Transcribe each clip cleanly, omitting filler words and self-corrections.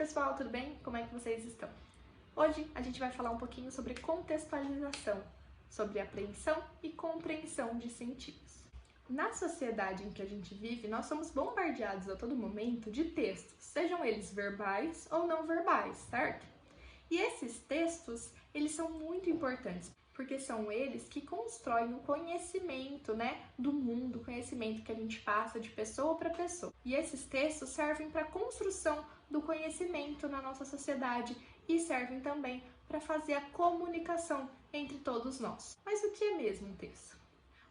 pessoal, tudo bem? Como é que vocês estão? Hoje a gente vai falar um pouquinho sobre contextualização, sobre apreensão e compreensão de sentidos. Na sociedade em que a gente vive, nós somos bombardeados a todo momento de textos, sejam eles verbais ou não verbais, certo? E esses textos, eles são muito importantes, porque são eles que constroem o conhecimento, do mundo, o conhecimento que a gente passa de pessoa para pessoa. E esses textos servem para a construção do conhecimento na nossa sociedade e servem também para fazer a comunicação entre todos nós. Mas o que é mesmo um texto?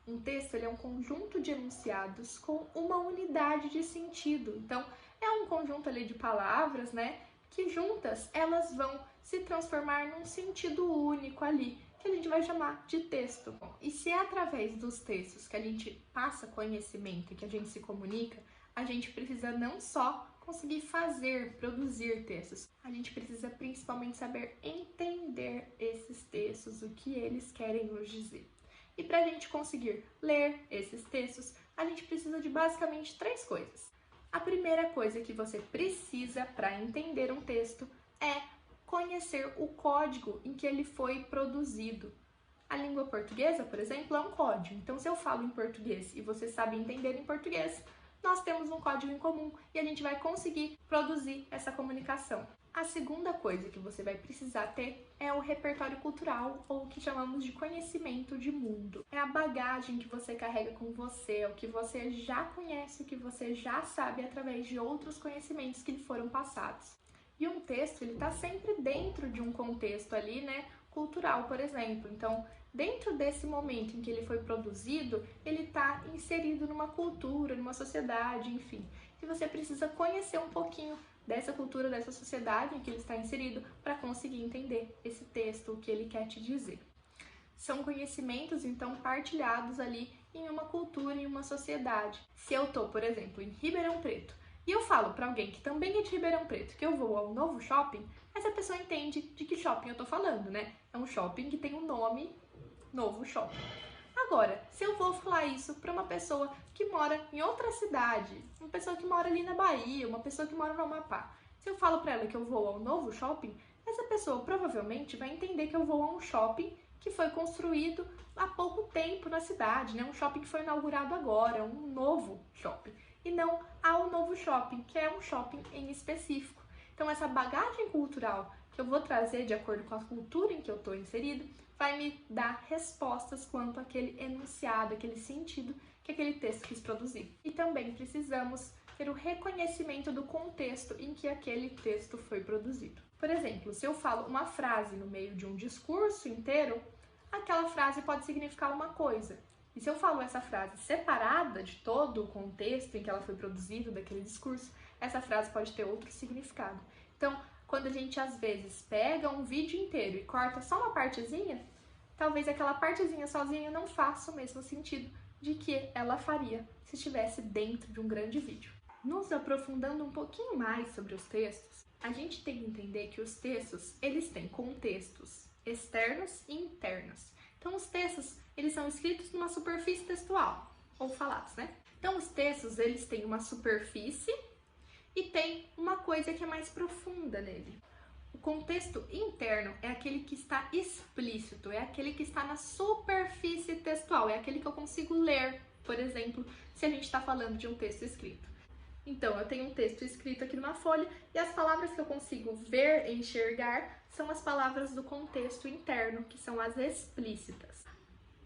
Um texto ele é um conjunto de enunciados com uma unidade de sentido. Então, é um conjunto ali de palavras, que juntas elas vão se transformar num sentido único ali, que a gente vai chamar de texto. E se é através dos textos que a gente passa conhecimento e que a gente se comunica, a gente precisa não só conseguir produzir textos, a gente precisa principalmente saber entender esses textos, o que eles querem nos dizer. E para a gente conseguir ler esses textos, a gente precisa de basicamente 3 coisas. A primeira coisa que você precisa para entender um texto é conhecer o código em que ele foi produzido. A língua portuguesa, por exemplo, é um código. Então, se eu falo em português e você sabe entender em português, nós temos um código em comum e a gente vai conseguir produzir essa comunicação. A segunda coisa que você vai precisar ter é o repertório cultural, ou o que chamamos de conhecimento de mundo. É a bagagem que você carrega com você, é o que você já conhece, o que você já sabe através de outros conhecimentos que lhe foram passados. E um texto, ele está sempre dentro de um contexto ali, cultural, por exemplo. Então, dentro desse momento em que ele foi produzido, ele está inserido numa cultura, numa sociedade, enfim. E você precisa conhecer um pouquinho dessa cultura, dessa sociedade em que ele está inserido para conseguir entender esse texto, o que ele quer te dizer. São conhecimentos, então, partilhados ali em uma cultura, em uma sociedade. Se eu estou, por exemplo, em Ribeirão Preto, e eu falo para alguém que também é de Ribeirão Preto que eu vou ao Novo Shopping, essa pessoa entende de que shopping eu estou falando, É um shopping que tem um nome Novo Shopping. Agora, se eu vou falar isso para uma pessoa que mora em outra cidade, uma pessoa que mora ali na Bahia, uma pessoa que mora no Amapá, se eu falo para ela que eu vou ao Novo Shopping, essa pessoa provavelmente vai entender que eu vou a um shopping que foi construído há pouco tempo na cidade, um shopping que foi inaugurado agora, um novo shopping, e não ao Novo Shopping, que é um shopping em específico. Então, essa bagagem cultural que eu vou trazer de acordo com a cultura em que eu estou inserido, vai me dar respostas quanto àquele enunciado, aquele sentido que aquele texto quis produzir. E também precisamos ter o reconhecimento do contexto em que aquele texto foi produzido. Por exemplo, se eu falo uma frase no meio de um discurso inteiro, aquela frase pode significar uma coisa. E se eu falo essa frase separada de todo o contexto em que ela foi produzida, daquele discurso, essa frase pode ter outro significado. Então, quando a gente às vezes pega um vídeo inteiro e corta só uma partezinha, talvez aquela partezinha sozinha não faça o mesmo sentido de que ela faria se estivesse dentro de um grande vídeo. Nos aprofundando um pouquinho mais sobre os textos, a gente tem que entender que os textos, eles têm contextos externos e internos. Então, os textos, eles são escritos numa superfície textual, ou falados, Então, os textos, eles têm uma superfície e tem uma coisa que é mais profunda nele. O contexto interno é aquele que está explícito, é aquele que está na superfície textual, é aquele que eu consigo ler, por exemplo, se a gente está falando de um texto escrito. Então, eu tenho um texto escrito aqui numa folha e as palavras que eu consigo ver e enxergar são as palavras do contexto interno, que são as explícitas.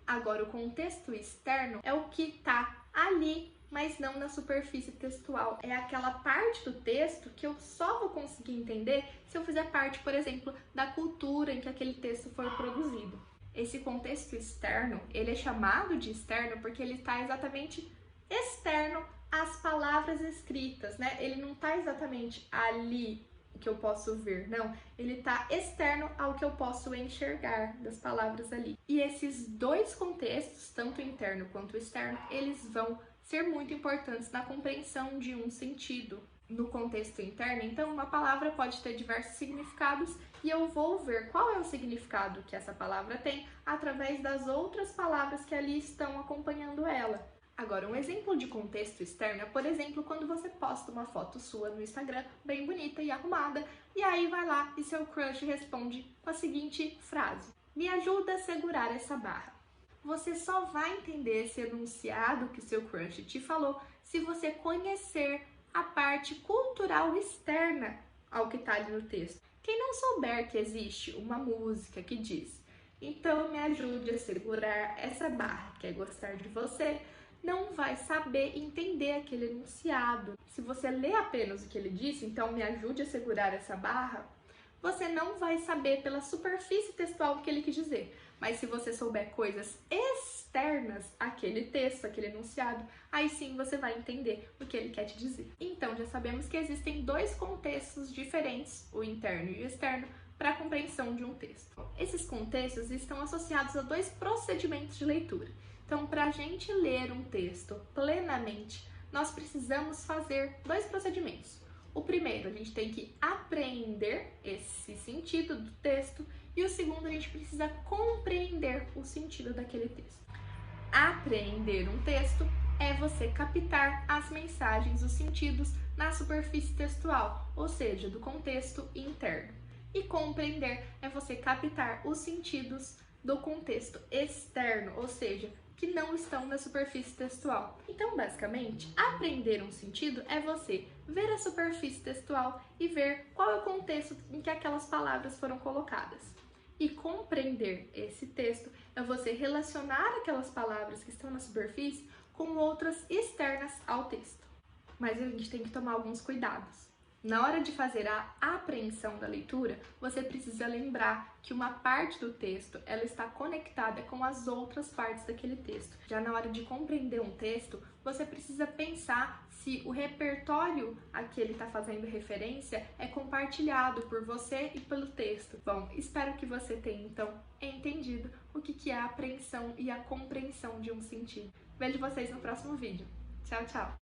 Agora, o contexto externo é o que está ali, mas não na superfície textual. É aquela parte do texto que eu só vou conseguir entender se eu fizer parte, por exemplo, da cultura em que aquele texto foi produzido. Esse contexto externo, ele é chamado de externo porque ele está exatamente externo às palavras escritas, Ele não está exatamente ali que eu posso ver, não. Ele está externo ao que eu posso enxergar das palavras ali. E esses 2 contextos, tanto interno quanto externo, eles vão ser muito importantes na compreensão de um sentido. No contexto interno, então, uma palavra pode ter diversos significados e eu vou ver qual é o significado que essa palavra tem através das outras palavras que ali estão acompanhando ela. Agora, um exemplo de contexto externo é, por exemplo, quando você posta uma foto sua no Instagram, bem bonita e arrumada, e aí vai lá e seu crush responde com a seguinte frase: me ajuda a segurar essa barra. Você só vai entender esse enunciado que seu crush te falou se você conhecer a parte cultural externa ao que está ali no texto. Quem não souber que existe uma música que diz então me ajude a segurar essa barra, que é gostar de você, não vai saber entender aquele enunciado. Se você lê apenas o que ele disse, então me ajude a segurar essa barra, você não vai saber pela superfície textual o que ele quis dizer. Mas se você souber coisas externas àquele texto, àquele enunciado, aí sim você vai entender o que ele quer te dizer. Então já sabemos que existem dois contextos diferentes, o interno e o externo, para a compreensão de um texto. Esses contextos estão associados a dois procedimentos de leitura. Então, para a gente ler um texto plenamente, nós precisamos fazer dois procedimentos. O primeiro, a gente tem que apreender esse sentido do texto, e o segundo, a gente precisa compreender o sentido daquele texto. Apreender um texto é você captar as mensagens, os sentidos na superfície textual, ou seja, do contexto interno. E compreender é você captar os sentidos do contexto externo, ou seja, que não estão na superfície textual. Então, basicamente, aprender um sentido é você ver a superfície textual e ver qual é o contexto em que aquelas palavras foram colocadas. E compreender esse texto é você relacionar aquelas palavras que estão na superfície com outras externas ao texto. Mas a gente tem que tomar alguns cuidados. Na hora de fazer a apreensão da leitura, você precisa lembrar que uma parte do texto ela está conectada com as outras partes daquele texto. Já na hora de compreender um texto, você precisa pensar se o repertório a que ele está fazendo referência é compartilhado por você e pelo texto. Bom, espero que você tenha então entendido o que é a apreensão e a compreensão de um sentido. Vejo vocês no próximo vídeo. Tchau, tchau!